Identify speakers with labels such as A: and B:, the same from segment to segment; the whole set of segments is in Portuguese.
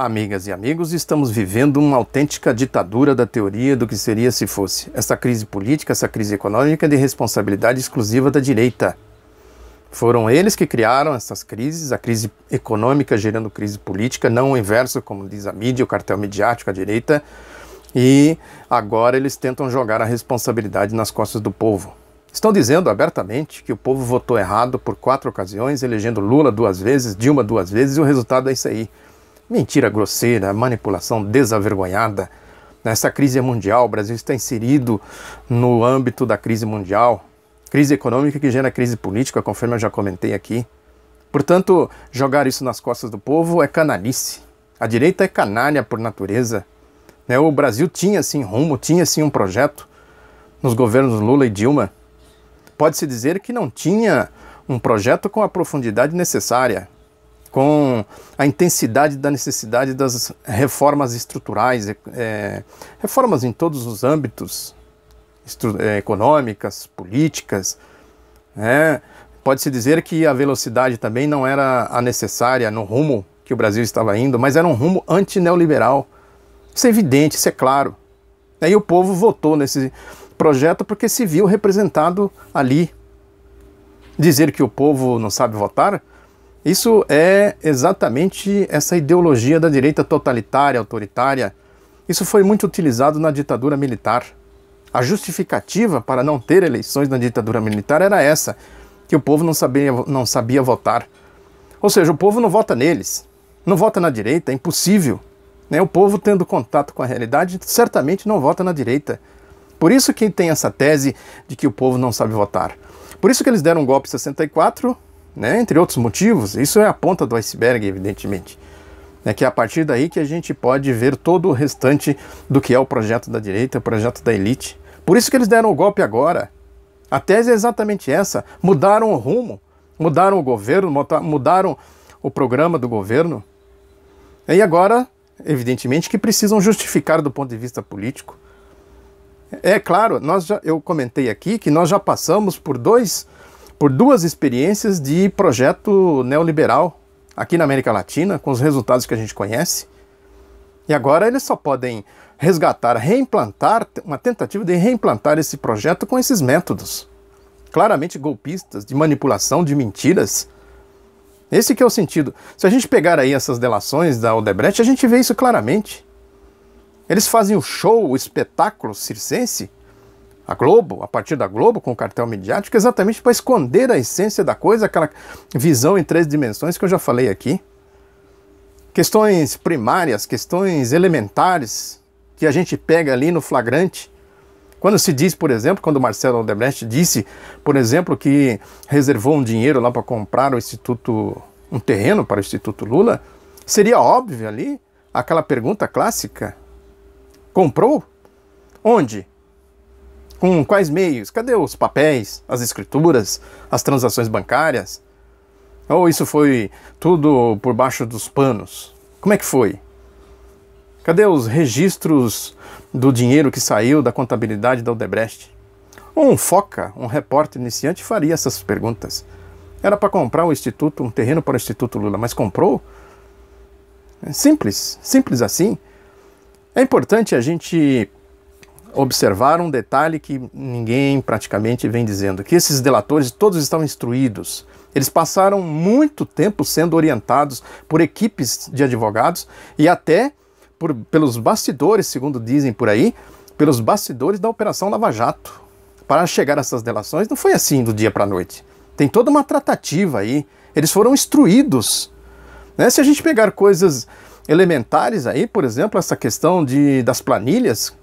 A: Amigas e amigos, estamos vivendo uma autêntica ditadura da teoria do que seria se fosse. Essa crise política, essa crise econômica é de responsabilidade exclusiva da direita. Foram eles que criaram essas crises, a crise econômica gerando crise política, não o inverso, como diz a mídia, o cartel midiático, a direita. E agora eles tentam jogar a responsabilidade nas costas do povo. Estão dizendo abertamente que o povo votou errado por 4 ocasiões, elegendo Lula 2 vezes, Dilma 2 vezes, e o resultado é isso aí. Mentira grosseira, manipulação desavergonhada. Nessa crise mundial, o Brasil está inserido no âmbito da crise mundial. Crise econômica que gera crise política, conforme eu já comentei aqui. Portanto, jogar isso nas costas do povo é canalice. A direita é canalha por natureza. O Brasil tinha sim rumo, tinha sim um projeto nos governos Lula e Dilma. Pode-se dizer que não tinha um projeto com a profundidade necessária, com a intensidade da necessidade das reformas estruturais, reformas em todos os âmbitos, econômicas, políticas. Pode-se dizer que a velocidade também não era a necessária no rumo que o Brasil estava indo, mas era um rumo anti-neoliberal. Isso é evidente, isso é claro. Aí o povo votou nesse projeto porque se viu representado ali. Dizer que o povo não sabe votar, isso é exatamente essa ideologia da direita totalitária, autoritária. Isso foi muito utilizado na ditadura militar. A justificativa para não ter eleições na ditadura militar era essa, que o povo não sabia votar. Ou seja, o povo não vota neles, não vota na direita, é impossível. O povo, tendo contato com a realidade, certamente não vota na direita. Por isso que tem essa tese de que o povo não sabe votar. Por isso que eles deram um golpe em 64, entre outros motivos. Isso é a ponta do iceberg, evidentemente. Que é a partir daí que a gente pode ver todo o restante do que é o projeto da direita, o projeto da elite. Por isso que eles deram o golpe agora. A tese é exatamente essa. Mudaram o rumo, mudaram o governo, mudaram o programa do governo. E agora, evidentemente, que precisam justificar do ponto de vista político. É claro, eu comentei aqui que nós já passamos por duas experiências de projeto neoliberal aqui na América Latina, com os resultados que a gente conhece. E agora eles só podem resgatar, reimplantar, uma tentativa de reimplantar esse projeto com esses métodos claramente golpistas, de manipulação, de mentiras. Esse que é o sentido. Se a gente pegar aí essas delações da Odebrecht, a gente vê isso claramente. Eles fazem o show, o espetáculo circense, a Globo, a partir da Globo, com o cartel midiático, exatamente para esconder a essência da coisa, aquela visão em 3 dimensões que eu já falei aqui. Questões primárias, questões elementares, que a gente pega ali no flagrante. Quando se diz, por exemplo, quando o Marcelo Odebrecht disse, por exemplo, que reservou um dinheiro lá para comprar um terreno para o Instituto Lula, seria óbvio ali aquela pergunta clássica: comprou? Onde? Com quais meios? Cadê os papéis, as escrituras, as transações bancárias? Ou isso foi tudo por baixo dos panos? Como é que foi? Cadê os registros do dinheiro que saiu da contabilidade da Odebrecht? Um foca, um repórter iniciante, faria essas perguntas. Era para comprar um terreno para o Instituto Lula, mas comprou? Simples, simples assim. É importante a gente observar um detalhe que ninguém praticamente vem dizendo, que esses delatores todos estão instruídos. Eles passaram muito tempo sendo orientados por equipes de advogados e até pelos bastidores, segundo dizem por aí, pelos bastidores da Operação Lava Jato. Para chegar a essas delações não foi assim do dia para a noite. Tem toda uma tratativa aí. Eles foram instruídos. Se a gente pegar coisas elementares aí, por exemplo, essa questão das planilhas,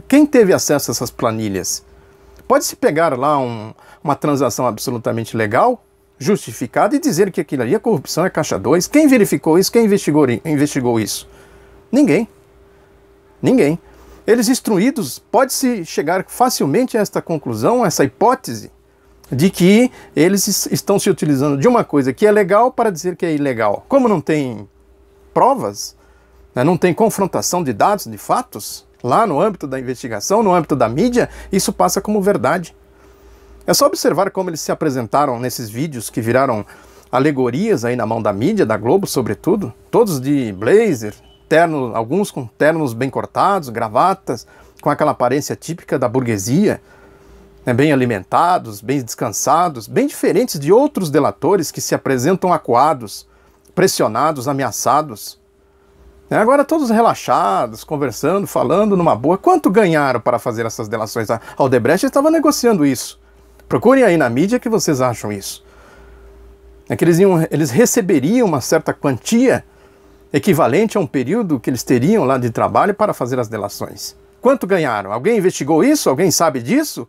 A: quem teve acesso a essas planilhas? Pode-se pegar lá uma transação absolutamente legal, justificada, e dizer que aquilo ali é corrupção, é caixa 2. Quem verificou isso? Quem investigou isso? Ninguém. Ninguém. Eles instruídos, pode-se chegar facilmente a esta conclusão, a essa hipótese, de que eles estão se utilizando de uma coisa que é legal para dizer que é ilegal. Como não tem provas, não tem confrontação de dados, de fatos, lá no âmbito da investigação, no âmbito da mídia, isso passa como verdade. É só observar como eles se apresentaram nesses vídeos que viraram alegorias aí na mão da mídia, da Globo sobretudo, todos de blazer, terno, alguns com ternos bem cortados, gravatas, com aquela aparência típica da burguesia, né, bem alimentados, bem descansados, bem diferentes de outros delatores que se apresentam acuados, pressionados, ameaçados. Agora todos relaxados, conversando, falando numa boa. Quanto ganharam para fazer essas delações? A Odebrecht estava negociando isso. Procurem aí na mídia que vocês acham isso. É que eles receberiam uma certa quantia equivalente a um período que eles teriam lá de trabalho para fazer as delações. Quanto ganharam? Alguém investigou isso? Alguém sabe disso?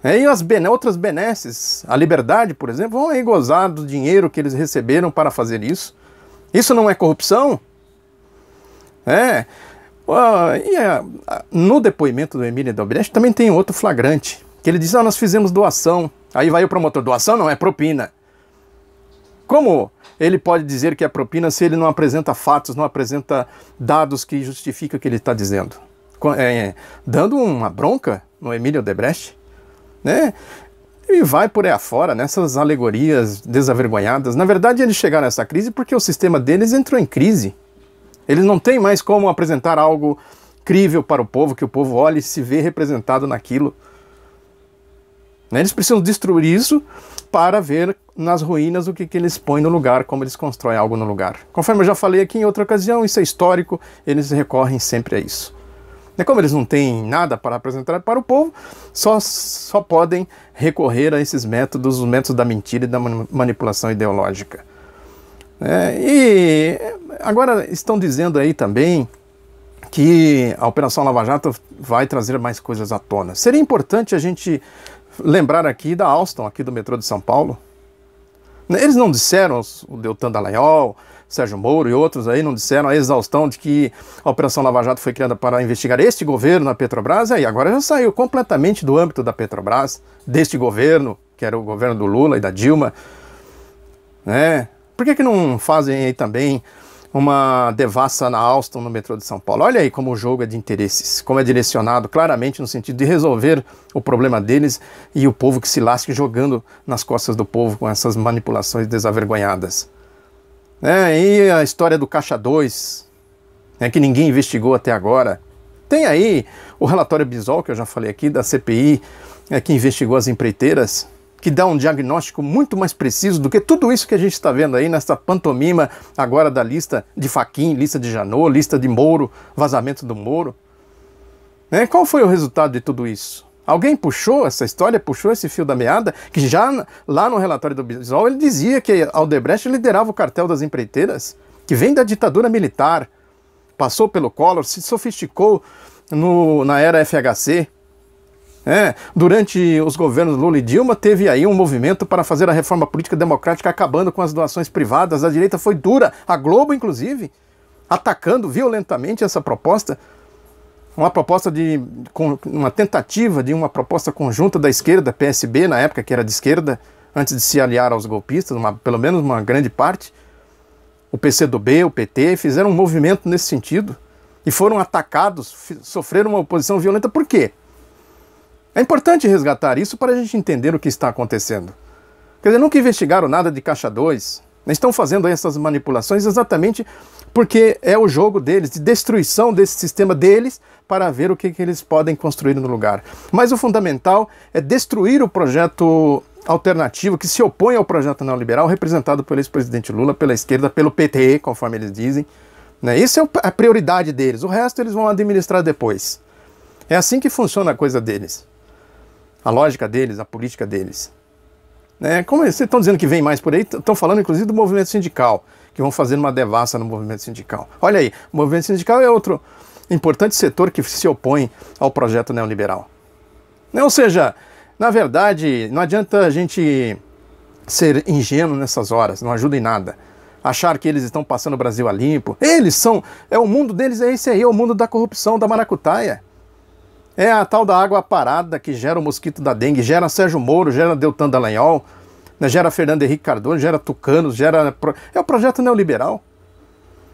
A: E as outras benesses, a Liberdade, por exemplo, vão aí gozar do dinheiro que eles receberam para fazer isso. Isso não é corrupção? No depoimento do Emílio Odebrecht também tem outro flagrante, que ele diz, nós fizemos doação. Aí vai o promotor, doação não, é propina. Como ele pode dizer que é propina se ele não apresenta fatos, não apresenta dados que justificam o que ele está dizendo? Dando uma bronca no Emílio Odebrecht, né? E vai por aí afora, nessas alegorias desavergonhadas. Na verdade, eles chegaram a essa crise porque o sistema deles entrou em crise. Eles não têm mais como apresentar algo crível para o povo, que o povo olhe e se vê representado naquilo. Eles precisam destruir isso para ver nas ruínas o que eles põem no lugar, como eles constroem algo no lugar. Conforme eu já falei aqui em outra ocasião, isso é histórico, eles recorrem sempre a isso. Como eles não têm nada para apresentar para o povo, só podem recorrer a esses métodos, os métodos da mentira e da manipulação ideológica. E agora estão dizendo aí também que a Operação Lava Jato vai trazer mais coisas à tona. Seria importante a gente lembrar aqui da Alstom, aqui do metrô de São Paulo. Eles não disseram, o Deltan Dallagnol, Sérgio Moro e outros aí não disseram a exaustão de que a Operação Lava Jato foi criada para investigar este governo na Petrobras, e agora já saiu completamente do âmbito da Petrobras, deste governo, que era o governo do Lula e da Dilma. Por que não fazem aí também uma devassa na Alstom no metrô de São Paulo? Olha aí como o jogo é de interesses, como é direcionado claramente no sentido de resolver o problema deles e o povo que se lasque jogando nas costas do povo com essas manipulações desavergonhadas. E a história do Caixa 2, que ninguém investigou até agora. Tem aí o relatório Bisol, que eu já falei aqui, da CPI, que investigou as empreiteiras, que dá um diagnóstico muito mais preciso do que tudo isso que a gente está vendo aí nessa pantomima agora da lista de Fachin, lista de Janot, lista de Moro, vazamento do Moro. Qual foi o resultado de tudo isso? Alguém puxou essa história, puxou esse fio da meada, que já lá no relatório do Bisol ele dizia que a Odebrecht liderava o cartel das empreiteiras, que vem da ditadura militar, passou pelo Collor, se sofisticou na era FHC. Durante os governos Lula e Dilma teve aí um movimento para fazer a reforma política democrática acabando com as doações privadas. A direita foi dura, a Globo inclusive, atacando violentamente essa proposta. Uma tentativa de uma proposta conjunta da esquerda, PSB na época, que era de esquerda, antes de se aliar aos golpistas, pelo menos uma grande parte. O PCdoB, o PT, fizeram um movimento nesse sentido e foram atacados, sofreram uma oposição violenta. Por quê? É importante resgatar isso para a gente entender o que está acontecendo. Quer dizer, nunca investigaram nada de Caixa 2. Estão fazendo aí essas manipulações exatamente porque é o jogo deles, de destruição desse sistema deles, para ver o que eles podem construir no lugar. Mas o fundamental é destruir o projeto alternativo que se opõe ao projeto neoliberal representado pelo ex-presidente Lula, pela esquerda, pelo PT, conforme eles dizem. Isso é a prioridade deles, o resto eles vão administrar depois. É assim que funciona a coisa deles. A lógica deles, a política deles. Como vocês estão dizendo que vem mais por aí, estão falando inclusive do movimento sindical, que vão fazer uma devassa no movimento sindical. Olha aí, o movimento sindical é outro importante setor que se opõe ao projeto neoliberal. Ou seja, na verdade, não adianta a gente ser ingênuo nessas horas, não ajuda em nada. Achar que eles estão passando o Brasil a limpo. O mundo deles é esse aí, é o mundo da corrupção, da maracutaia. É a tal da água parada que gera o mosquito da dengue, gera Sérgio Moro, gera Deltan Dallagnol, gera Fernando Henrique Cardoso, gera tucanos, é o projeto neoliberal.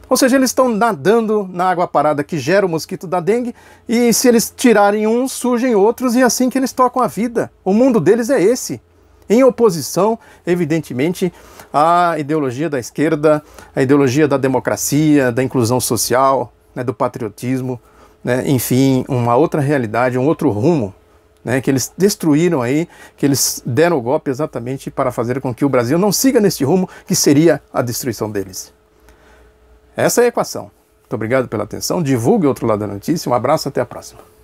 A: Ou seja, eles estão nadando na água parada que gera o mosquito da dengue, e se eles tirarem uns, surgem outros, e é assim que eles tocam a vida. O mundo deles é esse. em oposição, evidentemente, à ideologia da esquerda, à ideologia da democracia, da inclusão social, né, do patriotismo, né, enfim, uma outra realidade, um outro rumo, né, que eles destruíram aí, que eles deram o golpe exatamente para fazer com que o Brasil não siga neste rumo, que seria a destruição deles. Essa é a equação. Muito obrigado pela atenção, divulgue o outro lado da notícia, um abraço, até a próxima.